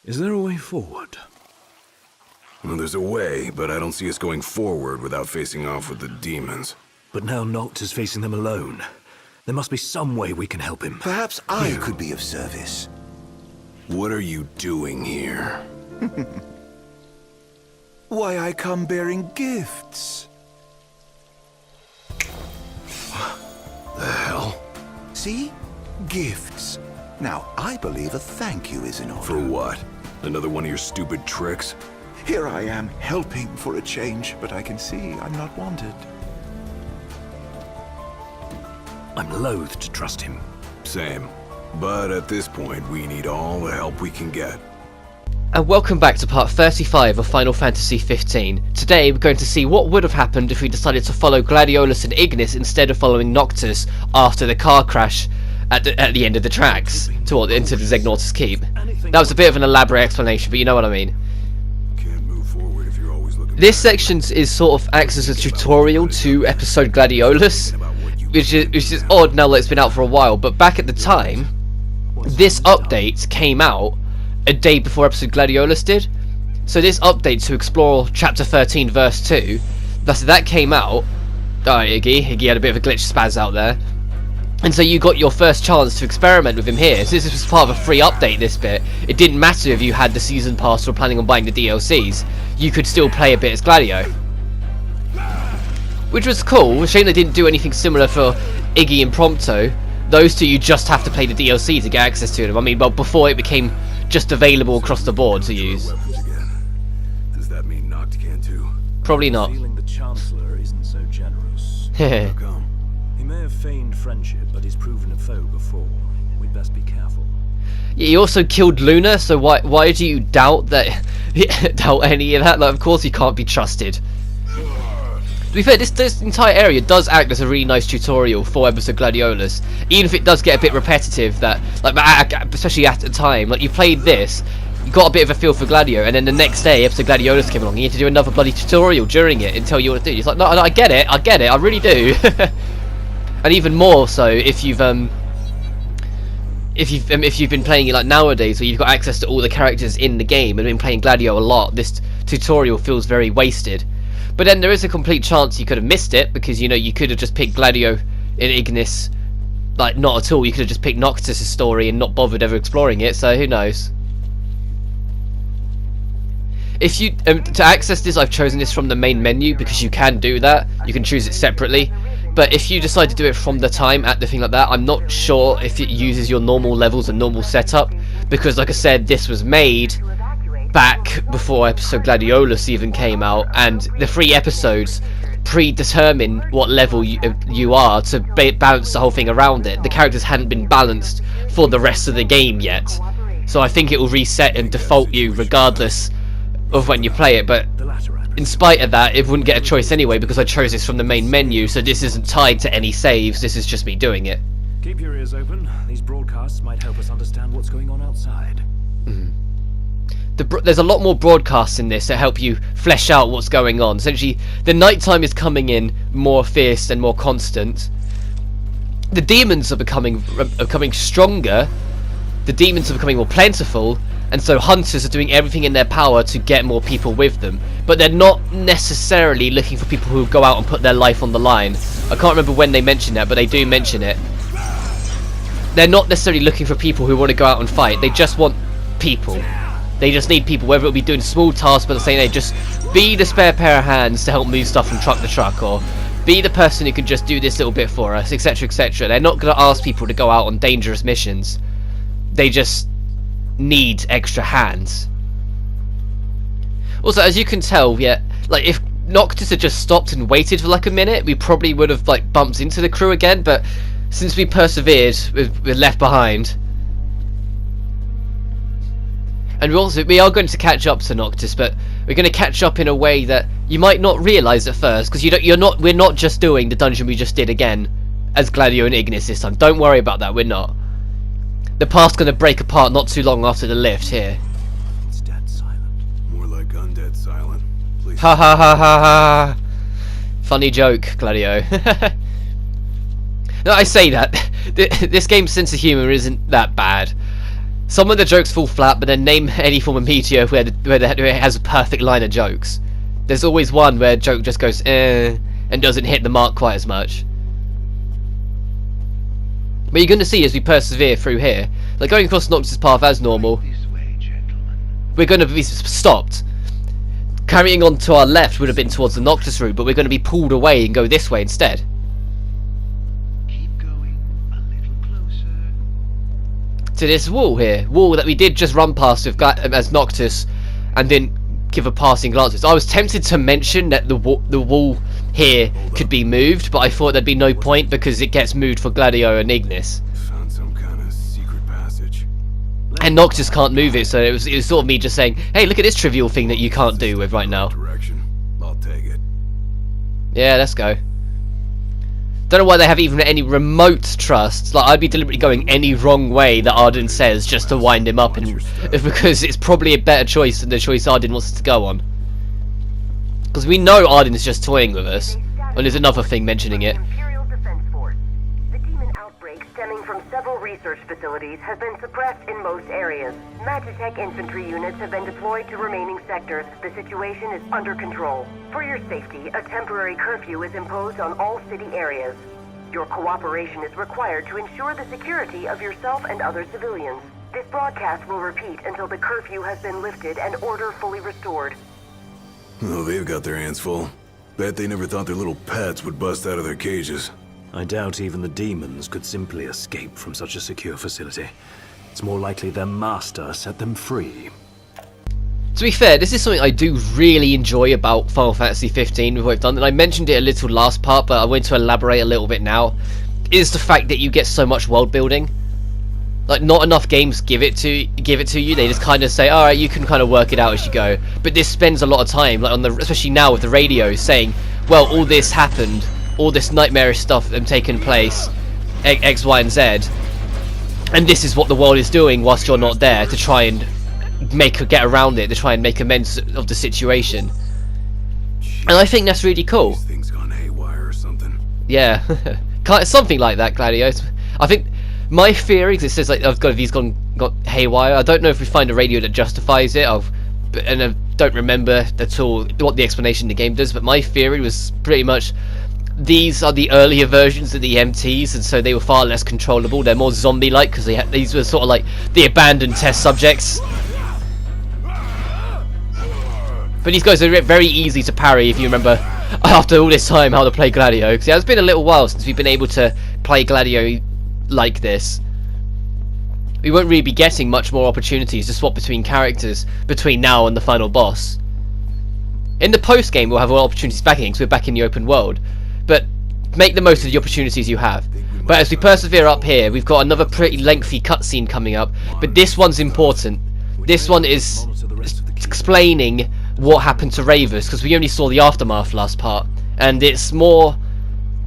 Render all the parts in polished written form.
Is there a way forward? Well, there's a way, but I don't see us going forward without facing off with the demons. But now Noct is facing them alone. There must be some way we can help him. Perhaps I could be of service. What are you doing here? Why, I come bearing gifts. The hell? See? Gifts. Now, I believe a thank you is in order. For what? Another one of your stupid tricks? Here I am, helping for a change, but I can see I'm not wanted. I'm loath to trust him. Same. But at this point, we need all the help we can get. And welcome back to part 35 of Final Fantasy XV. Today we're going to see what would have happened if we decided to follow Gladiolus and Ignis instead of following Noctis after the car crash at the end of the tracks into the Xegnortus Keep. That was a bit of an elaborate explanation, but you know what I mean. Can't move forward if you're always looking. This section is sort of acts as a tutorial to episode Gladiolus, which is odd now that it's been out for a while, but back at the time, this update came out a day before episode Gladiolus did. So this update to explore chapter 13 verse 2, that came out. Iggy had a bit of a glitch spaz out there, and so you got your first chance to experiment with him here. So this was part of a free update, this bit. It didn't matter if you had the season pass or planning on buying the DLCs, you could still play a bit as Gladio, which was cool. Shame they didn't do anything similar for Iggy and Prompto. Those two you just have to play the DLC to get access to them. I mean, well, before it became just available across the board to use. Does that mean Noct can too? Probably not. Feeling the Chancellor isn't so generous. How come? He may have feigned friendship, but he's proven a foe before. We'd best be careful. Yeah, he also killed Luna, so why do you doubt that? Doubt any of that? Like, of course he can't be trusted. To be fair, this entire area does act as a really nice tutorial for episode Gladiolus, even if it does get a bit repetitive. That, like, especially at the time, like you played this, you got a bit of a feel for Gladio, and then the next day episode Gladiolus came along, you need to do another bloody tutorial during it and tell you what to do. It's like, no, I get it, I really do. And even more so if you've been playing it like nowadays, where you've got access to all the characters in the game and been playing Gladio a lot. This tutorial feels very wasted. But then there is a complete chance you could have missed it, because you could have just picked Gladio and Ignis, like not at all. You could have just picked Noctis' story and not bothered ever exploring it. So who knows? If you to access this, I've chosen this from the main menu because you can do that. You can choose it separately. But if you decide to do it from the time at the thing like that, I'm not sure if it uses your normal levels and normal setup, because like I said, this was made back before episode Gladiolus even came out, and the 3 episodes predetermine what level you are to balance the whole thing around it. The characters hadn't been balanced for the rest of the game yet, so I think it will reset and default you regardless of when you play it. But in spite of that, it wouldn't get a choice anyway because I chose this from the main menu, so this isn't tied to any saves. This is just me doing it. Keep your ears open. These broadcasts might help us understand what's going on outside. There's a lot more broadcasts in this that help you flesh out what's going on. Essentially, the nighttime is coming in more fierce and more constant. The demons are becoming stronger. The demons are becoming more plentiful, and so hunters are doing everything in their power to get more people with them. But they're not necessarily looking for people who go out and put their life on the line. I can't remember when they mention that, but they do mention it. They're not necessarily looking for people who want to go out and fight. They just want people. They just need people, whether it'll be doing small tasks, but saying, hey, just be the spare pair of hands to help move stuff from truck to truck, or be the person who can just do this little bit for us, etc, etc. They're not going to ask people to go out on dangerous missions. They just need extra hands. Also, as you can tell, yeah, like if Noctis had just stopped and waited for like a minute, we probably would have like bumped into the crew again, but since we persevered, we're left behind. And we are going to catch up to Noctis, but we're going to catch up in a way that you might not realise at first, because we're not just doing the dungeon we just did again as Gladio and Ignis this time. Don't worry about that, we're not. The path's going to break apart not too long after the lift here. It's dead silent. More like undead silent. Please. Ha ha ha ha ha. Funny joke, Gladio. No, I say that. This game's sense of humour isn't that bad. Some of the jokes fall flat, but then name any form of media where it has a perfect line of jokes. There's always one where a joke just goes and doesn't hit the mark quite as much. But you're going to see as we persevere through here, like going across Noctis' path as normal, we're going to be stopped. Carrying on to our left would have been towards the Noctis route, but we're going to be pulled away and go this way instead. Keep going a little closer. To this wall here, wall that we did just run past with as Noctis, and didn't give a passing glance. I was tempted to mention that the wall here could be moved, but I thought there'd be no point because it gets moved for Gladio and Ignis, Found some kind of secret passage. and Noctis can't move it. So it was sort of me just saying, hey, look at this trivial thing that you can't do with right now. Direction. I'll take it. Yeah, let's go. Don't know why they have even any remote trust. Like, I'd be deliberately going any wrong way that Ardyn says just to wind him up, and because it's probably a better choice than the choice Ardyn wants us to go on. Because we know Ardyn is just toying with us. Well, there's another thing mentioning it. Imperial Defense Force. The demon outbreak stemming from several research facilities has been suppressed in most areas. Magitech infantry units have been deployed to remaining sectors. The situation is under control. For your safety, a temporary curfew is imposed on all city areas. Your cooperation is required to ensure the security of yourself and other civilians. This broadcast will repeat until the curfew has been lifted and order fully restored. Oh, they've got their hands full. Bet they never thought their little pets would bust out of their cages. I doubt even the demons could simply escape from such a secure facility. It's more likely their master set them free. To be fair, this is something I do really enjoy about Final Fantasy 15 with what I've done, and I mentioned it a little last part, but I want to elaborate a little bit now, is the fact that you get so much world building. Like, not enough games give it to you. They just kind of say, alright, you can kind of work it out as you go. But this spends a lot of time, like especially now with the radio, saying, well, all this happened, all this nightmarish stuff taken place, X, Y, and Z, and this is what the world is doing whilst you're not there, to try and get around it, to try and make amends of the situation. And I think that's really cool. These things gone haywire or something. Yeah, something like that, Gladio. I think my theory, because it says like I've got these got haywire. I don't know if we find a radio that justifies it. And I don't remember at all what the explanation in the game does. But my theory was pretty much these are the earlier versions of the MTs, and so they were far less controllable. They're more zombie-like because these were sort of like the abandoned test subjects. But these guys are very easy to parry if you remember after all this time how to play Gladio. Because it's been a little while since we've been able to play Gladio like this. We won't really be getting much more opportunities to swap between characters between now and the final boss. In the post game we'll have more opportunities back in because we're back in the open world, but make the most of the opportunities you have. But as we persevere up here, we've got another pretty lengthy cutscene coming up, but this one's important. This one is explaining what happened to Ravus, because we only saw the aftermath last part, and it's more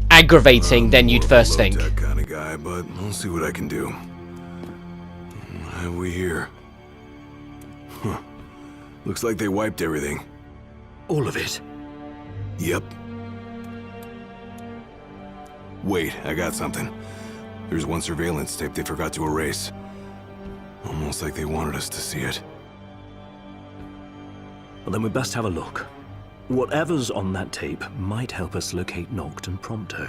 aggravating than you'd first think. That kind of guy, but I'll see what I can do. What have we here? Huh. Looks like they wiped everything. All of it. Yep. Wait, I got something. There's one surveillance tape they forgot to erase. Almost like they wanted us to see it. Well, then we best have a look. Whatever's on that tape might help us locate Noct and Prompto.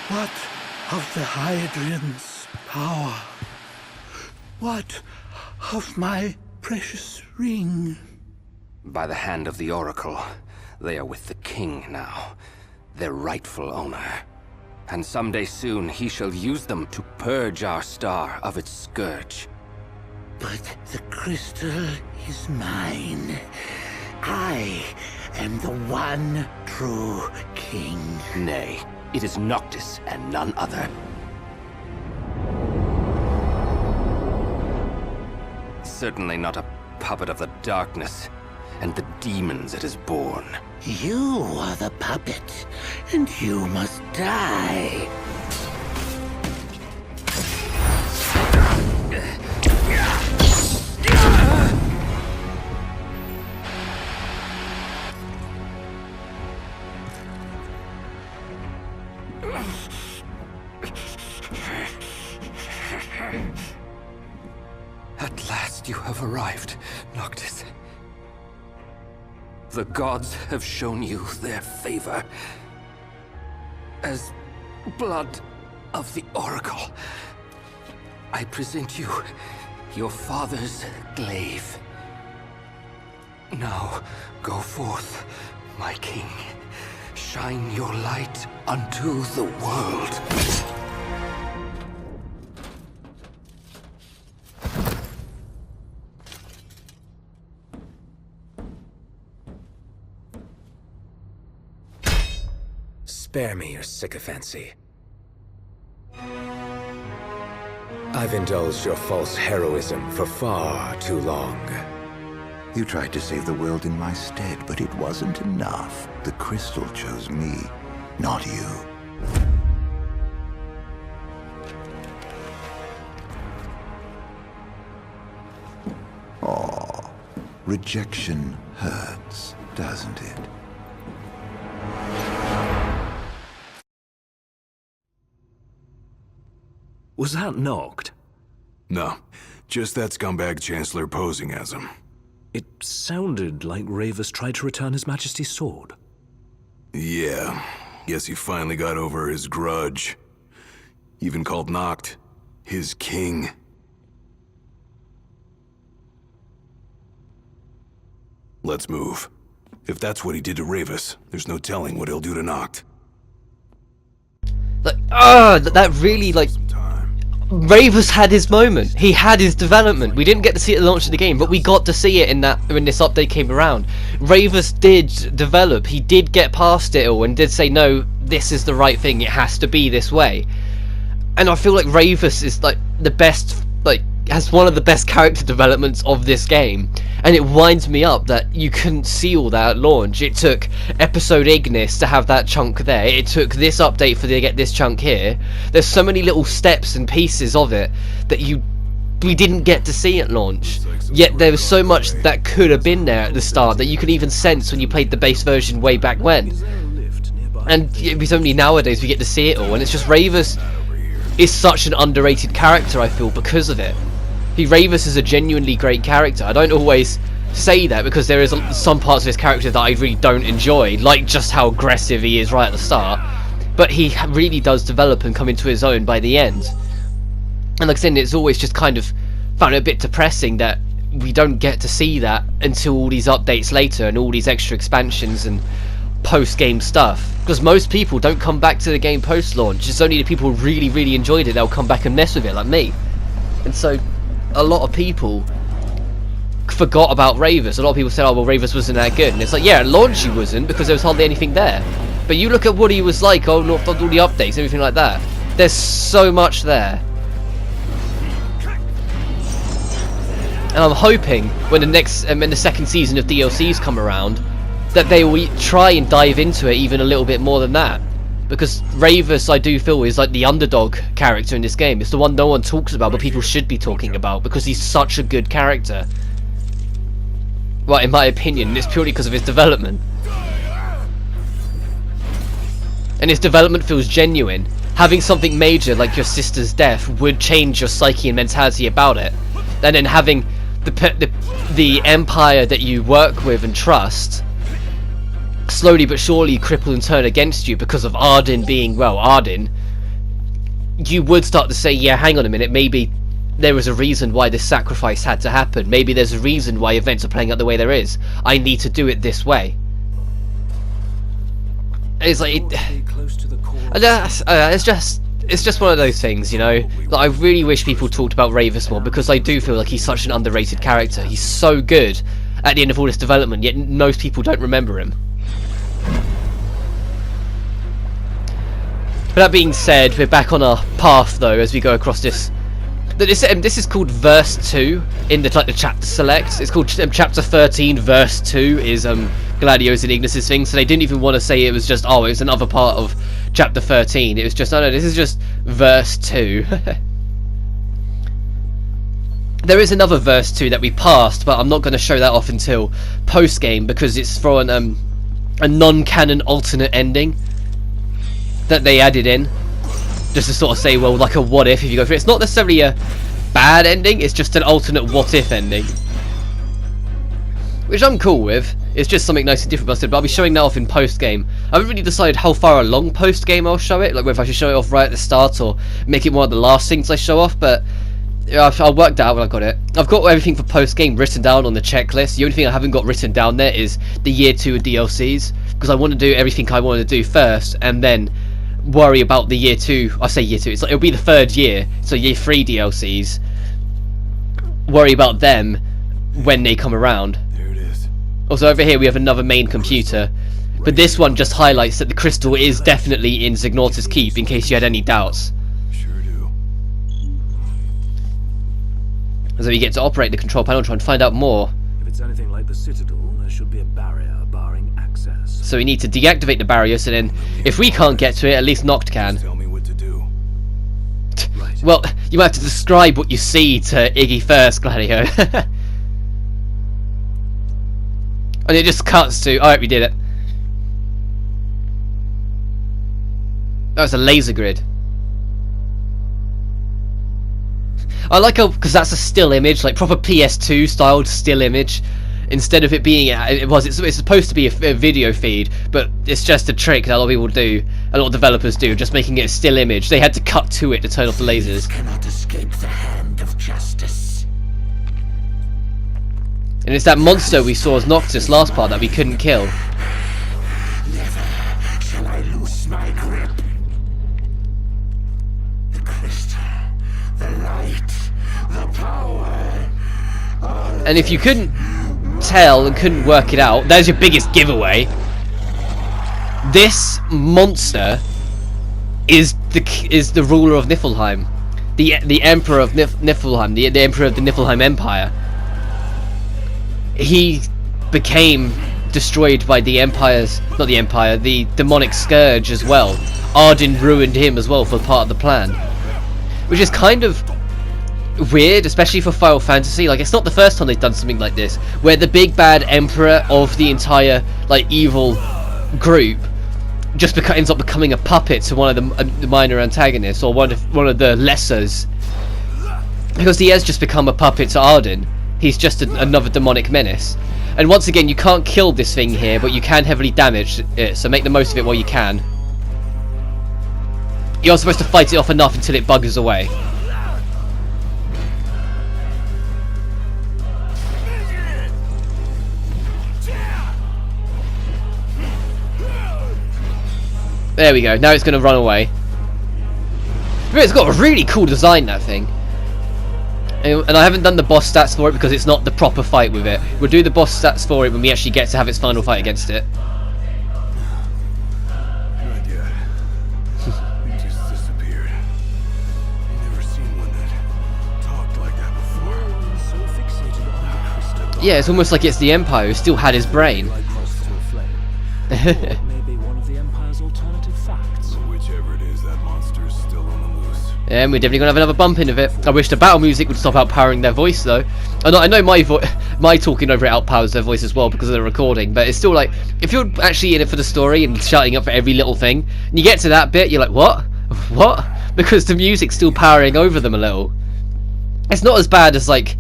What of the Hydrian's power? What of my precious ring? By the hand of the Oracle, they are with the King now, their rightful owner. And someday soon he shall use them to purge our star of its scourge. But the crystal is mine. I am the one true king. Nay, it is Noctis and none other. Certainly not a puppet of the darkness and the demons it has borne. You are the puppet, and you must die. At last you have arrived, Noctis. The gods have shown you their favor. As blood of the Oracle, I present you your father's glaive. Now, go forth, my king. Shine your light unto the world. Spare me your sycophancy. I've indulged your false heroism for far too long. You tried to save the world in my stead, but it wasn't enough. The crystal chose me, not you. Oh, rejection hurts, doesn't it? Was that Noct? No, just that scumbag Chancellor posing as him. It sounded like Ravus tried to return His Majesty's sword. Yeah, guess he finally got over his grudge. Even called Noct his king. Let's move. If that's what he did to Ravus, there's no telling what he'll do to Noct. Like, that really, like, Ravus had his moment. He had his development. We didn't get to see it at the launch of the game, but we got to see it in that when this update came around. Ravus did develop. He did get past it all and did say, no, this is the right thing. It has to be this way. And I feel like Ravus is like the best, like, has one of the best character developments of this game. And it winds me up that you couldn't see all that at launch. It took episode Ignis to have that chunk there. It took this update for to get this chunk here. There's so many little steps and pieces of it that we didn't get to see at launch. Yet there was so much that could have been there at the start that you could even sense when you played the base version way back when. And it was only nowadays we get to see it all. And it's just Ravus is such an underrated character, I feel, because of it. Ravus is a genuinely great character. I don't always say that because there is some parts of his character that I really don't enjoy, like just how aggressive he is right at the start, but he really does develop and come into his own by the end. And like I said, it's always just kind of found it a bit depressing that we don't get to see that until all these updates later and all these extra expansions and post-game stuff, because most people don't come back to the game post-launch. It's only the people who really, really enjoyed it, they'll come back and mess with it, like me. And so a lot of people forgot about Ravus. A lot of people said, oh well, Ravus wasn't that good, and it's like, yeah, at launch he wasn't, because there was hardly anything there. But you look at what he was like, all the updates, everything like that, there's so much there. And I'm hoping when the second season of DLCs come around that they will try and dive into it even a little bit more than that. Because Ravus, I do feel, is like the underdog character in this game. It's the one no one talks about, but people should be talking about, because he's such a good character. Well, in my opinion, it's purely because of his development. And his development feels genuine. Having something major like your sister's death would change your psyche and mentality about it. And then having the empire that you work with and trust slowly but surely cripple and turn against you because of Ardyn being, well, Ardyn, you would start to say, yeah, hang on a minute, maybe there was a reason why this sacrifice had to happen. Maybe there's a reason why events are playing out the way there is. I need to do it this way. It's like, it's just one of those things, you know. Like, I really wish people talked about Ravus more, because I do feel like he's such an underrated character. He's so good at the end of all this development, yet most people don't remember him. But that being said, we're back on our path though as we go across this. This is called verse 2 in the chapter select. It's called chapter 13 verse 2 is Gladio and Ignis' thing. So they didn't even want to say it was just, oh, it was another part of chapter 13. It was just, no, this is just verse 2. There is another verse 2 that we passed, but I'm not going to show that off until post game, because it's for a non-canon alternate ending. that they added in, just to sort of say, well, like a what if you go for it. It's not necessarily a bad ending, it's just an alternate what if ending, which I'm cool with. It's just something nice and different about it, but I'll be showing that off in post-game. I haven't really decided how far along post-game I'll show it, like whether I should show it off right at the start or make it one of the last things I show off, but I'll work that out when I've got it. I've got everything for post-game written down on the checklist. The only thing I haven't got written down there is the Year 2 DLCs, because I want to do everything I want to do first, and then worry about the Year 2, I say Year 2, it's like, it'll be the 3rd year, so Year 3 DLCs, worry about them when they come around. Also, over here we have another main computer, but this one just highlights that the crystal is definitely in Zygnorta's Keep, in case you had any doubts. Sure do. So you get to operate the control panel and try and find out more. If it's anything like the Citadel, there should be a barrier barring access. So we need to deactivate the barrier, so then, if we can't get to it, at least Noct can. Tell me what to do. Right. Well, you might have to describe what you see to Iggy first, Gladio. And it just cuts to... Alright, we did it. That was a laser grid. I like how... because that's a still image, like proper PS2 styled still image. Instead of it being... It's supposed to be a video feed, but it's just a trick that a lot of people do. A lot of developers do, just making it a still image. They had to cut to it to turn off the lasers. Cannot escape the hand of justice. And it's that monster we saw as Noctis last part that we couldn't kill. Never shall I loose my grip. The crystal, the light, the power. And if you couldn't tell and couldn't work it out, there's your biggest giveaway. This monster is the ruler of Niflheim, the emperor of Niflheim, the emperor of the Niflheim Empire. He became destroyed by the the demonic scourge as well. Ardyn ruined him as well for part of the plan, which is kind of weird, especially for Final Fantasy. Like, it's not the first time they've done something like this, where the big bad emperor of the entire like evil group just ends up becoming a puppet to one of the minor antagonists, or one of the lessers, because he has just become a puppet to Ardyn. He's just another demonic menace. And once again, you can't kill this thing here, but you can heavily damage it, so make the most of it while you can. You're supposed to fight it off enough until it buggers away. There we go, now it's going to run away. It's got a really cool design, that thing. And I haven't done the boss stats for it because it's not the proper fight with it. We'll do the boss stats for it when we actually get to have its final fight against it. Good yet. He just disappeared. I've never seen one that talked like that before. So fixated on the crystal. Yeah, it's almost like it's the Empire who still had his brain. Like moths to a flame. Or maybe one of the Empire's alternative facts. Whichever it is, that monster's still on the loose. And we're definitely going to have another bump in of it. I wish the battle music would stop outpowering their voice, though. I know my talking over it outpowers their voice as well because of the recording, but it's still like, if you're actually in it for the story and shouting up for every little thing, and you get to that bit, you're like, what? What? Because the music's still powering over them a little. It's not as bad as, like,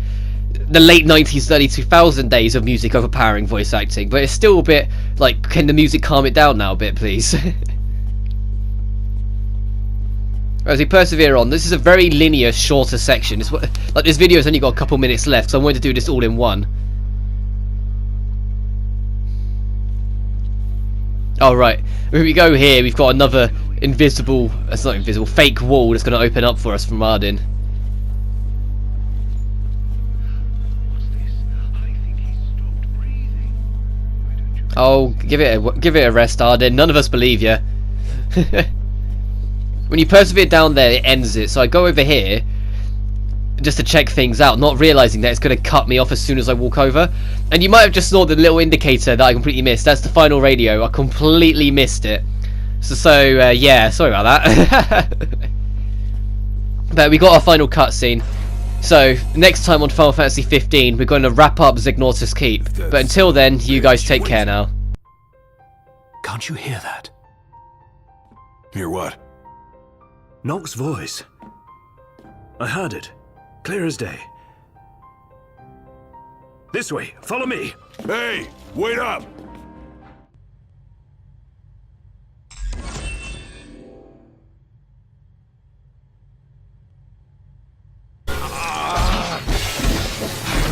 the late 90s, early 2000 days of music overpowering voice acting, but it's still a bit, like, can the music calm it down now a bit, please? As we persevere on, this is a very linear, shorter section. It's like this video's only got a couple minutes left, so I wanted to do this all in one. Oh right, if we go here, we've got another invisible, it's not invisible, fake wall that's going to open up for us from Ardyn. Oh, give it a rest, Ardyn. None of us believe you. When you persevere down there, it ends it. So I go over here just to check things out, not realising that it's going to cut me off as soon as I walk over. And you might have just saw the little indicator that I completely missed. That's the final radio. I completely missed it. So yeah, sorry about that. But we got our final cutscene. So next time on Final Fantasy 15, we're going to wrap up Zygnorta's Keep. But until then, you guys take care now. Can't you hear that? Hear what? Noct's voice. I heard it. Clear as day. This way, follow me! Hey, wait up!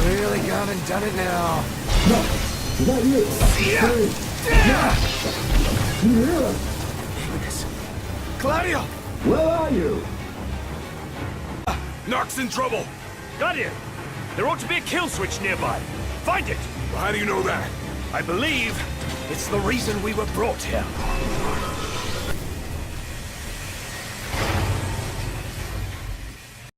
Really gone and done it now. No, is that you? You hear us? Gladio! Where are you? Noct's in trouble! Gladio! There ought to be a kill switch nearby. Find it! How do you know that? I believe it's the reason we were brought here.